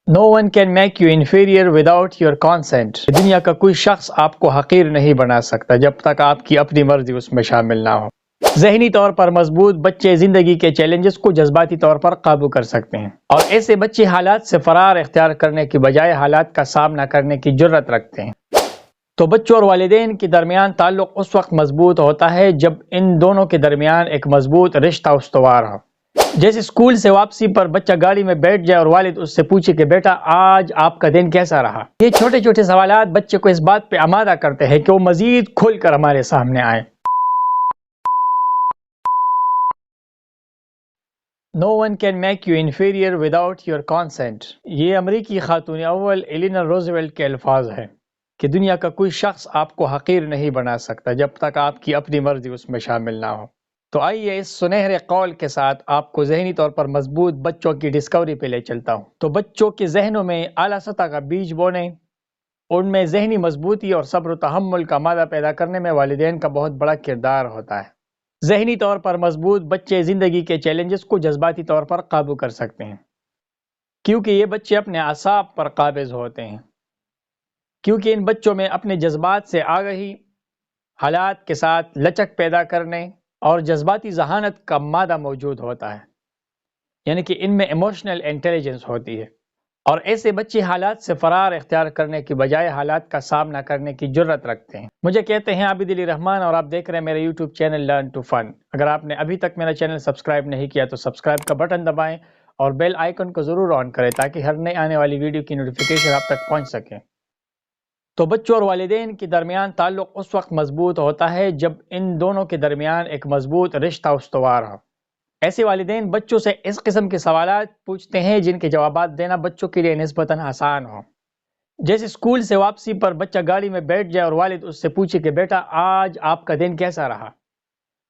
No one can make you inferior without your consent. دنیا کا کوئی شخص آپ کو حقیر نہیں بنا سکتا جب تک آپ کی اپنی مرضی اس میں شامل نہ ہو۔ ذہنی طور پر مضبوط بچے زندگی کے چیلنجز کو جذباتی طور پر قابو کر سکتے ہیں، اور ایسے بچے حالات سے فرار اختیار کرنے کی بجائے حالات کا سامنا کرنے کی جرأت رکھتے ہیں۔ تو بچوں اور والدین کے درمیان تعلق اس وقت مضبوط ہوتا ہے جب ان دونوں کے درمیان ایک مضبوط رشتہ استوار ہو۔ جیسے اسکول سے واپسی پر بچہ گاڑی میں بیٹھ جائے اور والد اس سے پوچھے کہ بیٹا آج آپ کا دن کیسا رہا۔ یہ چھوٹے چھوٹے سوالات بچے کو اس بات پہ آمادہ کرتے ہیں کہ وہ مزید کھل کر ہمارے سامنے آئے۔ No one can make you inferior without your consent۔ یہ امریکی خاتون اول ایلینور روزویلٹ کے الفاظ ہیں کہ دنیا کا کوئی شخص آپ کو حقیر نہیں بنا سکتا جب تک آپ کی اپنی مرضی اس میں شامل نہ ہو۔ تو آئیے اس سنہرے قول کے ساتھ آپ کو ذہنی طور پر مضبوط بچوں کی ڈسکوری پہ لے چلتا ہوں۔ تو بچوں کے ذہنوں میں اعلیٰ سطح کا بیج بونے، ان میں ذہنی مضبوطی اور صبر و تحمل کا مادہ پیدا کرنے میں والدین کا بہت بڑا کردار ہوتا ہے۔ ذہنی طور پر مضبوط بچے زندگی کے چیلنجز کو جذباتی طور پر قابو کر سکتے ہیں، کیونکہ یہ بچے اپنے اعصاب پر قابض ہوتے ہیں، کیونکہ ان بچوں میں اپنے جذبات سے آگہی، حالات کے ساتھ لچک پیدا کرنے اور جذباتی ذہانت کا مادہ موجود ہوتا ہے، یعنی کہ ان میں ایموشنل انٹیلیجنس ہوتی ہے، اور ایسے بچے حالات سے فرار اختیار کرنے کی بجائے حالات کا سامنا کرنے کی جرأت رکھتے ہیں۔ مجھے کہتے ہیں عابد علی رحمان اور آپ دیکھ رہے ہیں میرے یوٹیوب چینل لرن ٹو فن۔ اگر آپ نے ابھی تک میرا چینل سبسکرائب نہیں کیا تو سبسکرائب کا بٹن دبائیں اور بیل آئیکن کو ضرور آن کریں تاکہ ہر نئے آنے والی ویڈیو کی نوٹیفیکیشن آپ تک پہنچ سکے۔ تو بچوں اور والدین کے درمیان تعلق اس وقت مضبوط ہوتا ہے جب ان دونوں کے درمیان ایک مضبوط رشتہ استوار ہو۔ ایسے والدین بچوں سے اس قسم کے سوالات پوچھتے ہیں جن کے جوابات دینا بچوں کے لیے نسبتاً آسان ہو۔ جیسے اسکول سے واپسی پر بچہ گاڑی میں بیٹھ جائے اور والد اس سے پوچھے کہ بیٹا آج آپ کا دن کیسا رہا،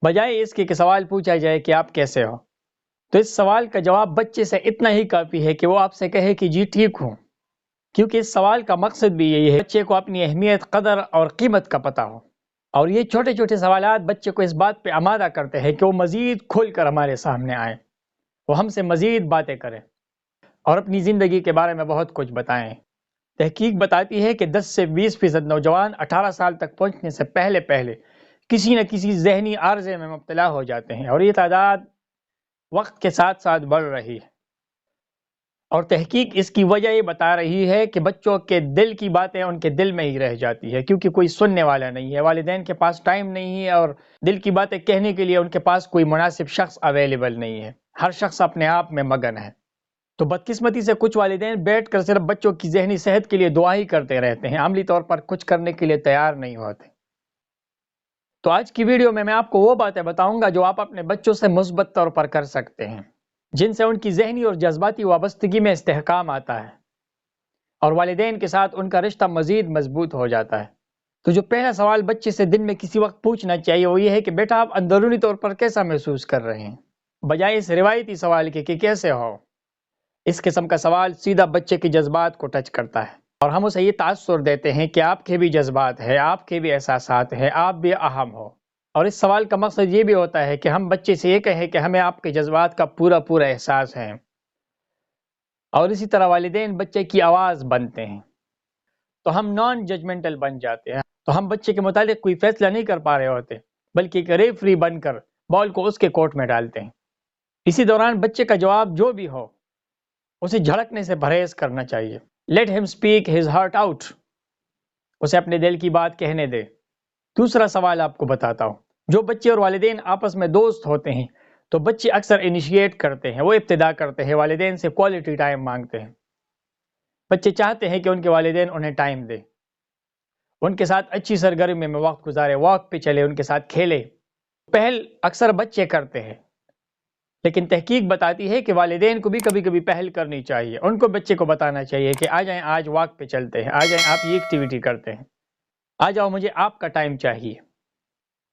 بجائے اس کے کہ سوال پوچھا جائے کہ آپ کیسے ہو۔ تو اس سوال کا جواب بچے سے اتنا ہی کافی ہے کہ وہ آپ سے کہے کہ جی ٹھیک ہوں، کیونکہ اس سوال کا مقصد بھی یہی ہے بچے کو اپنی اہمیت، قدر اور قیمت کا پتہ ہو، اور یہ چھوٹے چھوٹے سوالات بچے کو اس بات پہ آمادہ کرتے ہیں کہ وہ مزید کھل کر ہمارے سامنے آئے، وہ ہم سے مزید باتیں کریں اور اپنی زندگی کے بارے میں بہت کچھ بتائیں۔ تحقیق بتاتی ہے کہ 10 سے 20% نوجوان 18 سال تک پہنچنے سے پہلے کسی نہ کسی ذہنی عارضے میں مبتلا ہو جاتے ہیں، اور یہ تعداد وقت کے ساتھ ساتھ بڑھ رہی ہے، اور تحقیق اس کی وجہ یہ بتا رہی ہے کہ بچوں کے دل کی باتیں ان کے دل میں ہی رہ جاتی ہے، کیونکہ کوئی سننے والا نہیں ہے، والدین کے پاس ٹائم نہیں ہے، اور دل کی باتیں کہنے کے لیے ان کے پاس کوئی مناسب شخص اویلیبل نہیں ہے، ہر شخص اپنے آپ میں مگن ہے۔ تو بدقسمتی سے کچھ والدین بیٹھ کر صرف بچوں کی ذہنی صحت کے لیے دعا ہی کرتے رہتے ہیں، عملی طور پر کچھ کرنے کے لیے تیار نہیں ہوتے۔ تو آج کی ویڈیو میں آپ کو وہ باتیں بتاؤں گا جو آپ اپنے بچوں سے مثبت طور پر کر سکتے ہیں، جن سے ان کی ذہنی اور جذباتی وابستگی میں استحکام آتا ہے اور والدین کے ساتھ ان کا رشتہ مزید مضبوط ہو جاتا ہے۔ تو جو پہلا سوال بچے سے دن میں کسی وقت پوچھنا چاہیے وہ یہ ہے کہ بیٹا آپ اندرونی طور پر کیسا محسوس کر رہے ہیں، بجائے اس روایتی سوال کے کہ کیسے ہو۔ اس قسم کا سوال سیدھا بچے کے جذبات کو ٹچ کرتا ہے، اور ہم اسے یہ تاثر دیتے ہیں کہ آپ کے بھی جذبات ہیں، آپ کے بھی احساسات ہیں، آپ بھی اہم ہو۔ اور اس سوال کا مقصد یہ بھی ہوتا ہے کہ ہم بچے سے یہ کہیں کہ ہمیں آپ کے جذبات کا پورا احساس ہے، اور اسی طرح والدین بچے کی آواز بنتے ہیں، تو ہم نان ججمنٹل بن جاتے ہیں، تو ہم بچے کے متعلق کوئی فیصلہ نہیں کر پا رہے ہوتے بلکہ ایک ریفری بن کر بال کو اس کے کورٹ میں ڈالتے ہیں۔ اسی دوران بچے کا جواب جو بھی ہو اسے جھڑکنے سے پرہیز کرنا چاہیے۔ لیٹ ہم اسپیک ہز ہارٹ آؤٹ، اسے اپنے دل کی بات کہنے دے۔ دوسرا سوال آپ کو بتاتا ہوں، جو بچے اور والدین آپس میں دوست ہوتے ہیں تو بچے اکثر انیشیٹ کرتے ہیں، وہ ابتدا کرتے ہیں، والدین سے کوالٹی ٹائم مانگتے ہیں۔ بچے چاہتے ہیں کہ ان کے والدین انہیں ٹائم دے، ان کے ساتھ اچھی سرگرمی میں وقت گزارے، واک پہ چلے، ان کے ساتھ کھیلے۔ پہل اکثر بچے کرتے ہیں، لیکن تحقیق بتاتی ہے کہ والدین کو بھی کبھی کبھی پہل کرنی چاہیے، ان کو بچے کو بتانا چاہیے کہ آ جائیں آج واک پہ چلتے ہیں، آ جائیں آپ یہ ایکٹیویٹی کرتے ہیں، آ جاؤ مجھے آپ کا ٹائم چاہیے۔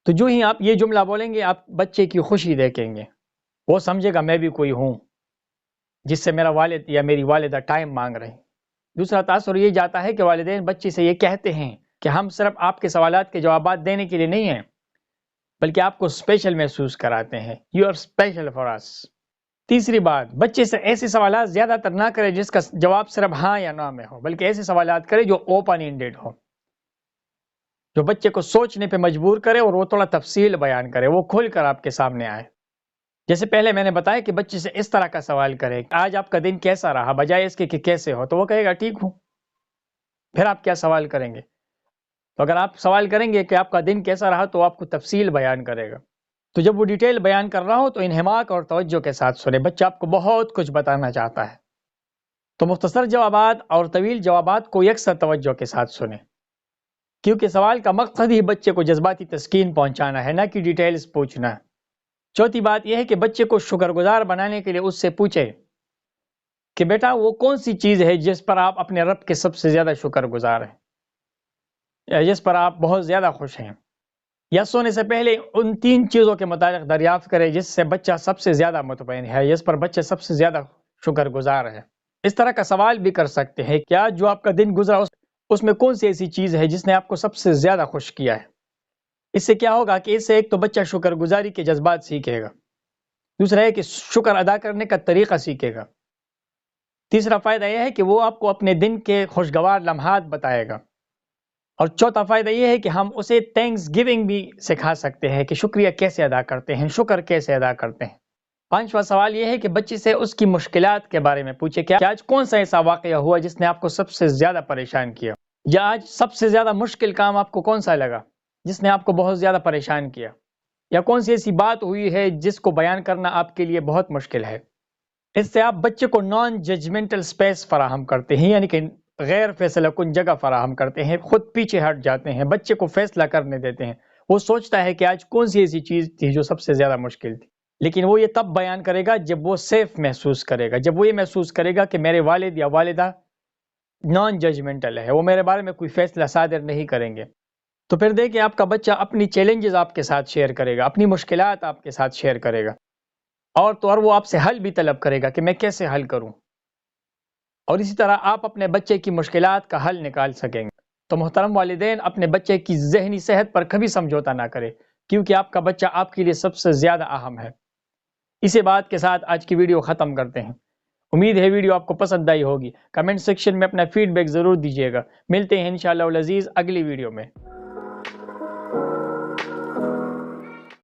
تو جو ہی آپ یہ جملہ بولیں گے آپ بچے کی خوشی دیکھیں گے، وہ سمجھے گا میں بھی کوئی ہوں جس سے میرا والد یا میری والدہ ٹائم مانگ رہے ہیں۔ دوسرا تاثر یہ جاتا ہے کہ والدین بچے سے یہ کہتے ہیں کہ ہم صرف آپ کے سوالات کے جوابات دینے کے لیے نہیں ہیں بلکہ آپ کو اسپیشل محسوس کراتے ہیں، یو آر اسپیشل فار اس۔ تیسری بات، بچے سے ایسے سوالات زیادہ تر نہ کرے جس کا جواب صرف ہاں یا نہ میں ہو، بلکہ ایسے سوالات کرے جو اوپن اینڈڈ ہو، جو بچے کو سوچنے پہ مجبور کرے اور وہ تھوڑا تفصیل بیان کرے، وہ کھل کر آپ کے سامنے آئے۔ جیسے پہلے میں نے بتایا کہ بچے سے اس طرح کا سوال کرے، آج آپ کا دن کیسا رہا، بجائے اس کے کہ کیسے ہو، تو وہ کہے گا ٹھیک ہوں۔ پھر آپ کیا سوال کریں گے؟ تو اگر آپ سوال کریں گے کہ آپ کا دن کیسا رہا تو آپ کو تفصیل بیان کرے گا۔ تو جب وہ ڈیٹیل بیان کر رہا ہو تو انہماک اور توجہ کے ساتھ سنے، بچہ آپ کو بہت کچھ بتانا چاہتا ہے، تو مختصر جوابات اور طویل جوابات کو یکساں توجہ کے ساتھ سنیں، کیونکہ سوال کا مقصد ہی بچے کو جذباتی تسکین پہنچانا ہے، نہ کہ ڈیٹیلز پوچھنا۔ چوتھی بات یہ ہے کہ بچے کو شکر گزار بنانے کے لیے اس سے پوچھے کہ بیٹا وہ کون سی چیز ہے جس پر آپ اپنے رب کے سب سے زیادہ شکر گزار ہیں، یا جس پر آپ بہت زیادہ خوش ہیں، یا سونے سے پہلے ان 3 چیزوں کے متعلق دریافت کرے جس سے بچہ سب سے زیادہ مطمئن ہے، جس پر بچہ سب سے زیادہ شکر گزار ہے۔ اس طرح کا سوال بھی کر سکتے ہیں، کیا جو آپ کا دن گزرا اس میں کون سی ایسی چیز ہے جس نے آپ کو سب سے زیادہ خوش کیا ہے؟ اس سے کیا ہوگا کہ اس سے ایک تو بچہ شکر گزاری کے جذبات سیکھے گا، دوسرا ہے کہ شکر ادا کرنے کا طریقہ سیکھے گا، تیسرا فائدہ یہ ہے کہ وہ آپ کو اپنے دن کے خوشگوار لمحات بتائے گا، اور چوتھا فائدہ یہ ہے کہ ہم اسے تھینکس گیونگ بھی سکھا سکتے ہیں کہ شکریہ کیسے ادا کرتے ہیں، شکر کیسے ادا کرتے ہیں۔ پانچواں سوال یہ ہے کہ بچے سے اس کی مشکلات کے بارے میں پوچھے کہ آج کون سا ایسا واقعہ ہوا جس نے آپ کو سب سے زیادہ پریشان کیا، یا آج سب سے زیادہ مشکل کام آپ کو کون سا لگا جس نے آپ کو بہت زیادہ پریشان کیا، یا کون سی ایسی بات ہوئی ہے جس کو بیان کرنا آپ کے لیے بہت مشکل ہے۔ اس سے آپ بچے کو نان ججمنٹل سپیس فراہم کرتے ہیں، یعنی کہ غیر فیصلہ کن جگہ فراہم کرتے ہیں، خود پیچھے ہٹ جاتے ہیں، بچے کو فیصلہ کرنے دیتے ہیں۔ وہ سوچتا ہے کہ آج کون سی ایسی چیز تھی جو سب سے زیادہ مشکل تھی، لیکن وہ یہ تب بیان کرے گا جب وہ سیف محسوس کرے گا، جب وہ یہ محسوس کرے گا کہ میرے والد یا والدہ نان ججمنٹل ہے، وہ میرے بارے میں کوئی فیصلہ صادر نہیں کریں گے۔ تو پھر دیکھیں آپ کا بچہ اپنی چیلنجز آپ کے ساتھ شیئر کرے گا، اپنی مشکلات آپ کے ساتھ شیئر کرے گا، اور وہ آپ سے حل بھی طلب کرے گا کہ میں کیسے حل کروں، اور اسی طرح آپ اپنے بچے کی مشکلات کا حل نکال سکیں گے۔ تو محترم والدین، اپنے بچے کی ذہنی صحت پر کبھی سمجھوتا نہ کرے، کیونکہ آپ کا بچہ آپ کے لیے سب سے زیادہ اہم ہے۔ اسی بات کے ساتھ آج کی ویڈیو ختم کرتے ہیں۔ امید ہے ویڈیو آپ کو پسند آئی ہوگی۔ کمنٹ سیکشن میں اپنا فیڈ بیک ضرور دیجیے گا۔ ملتے ہیں انشاءاللہ العزیز اگلی ویڈیو میں۔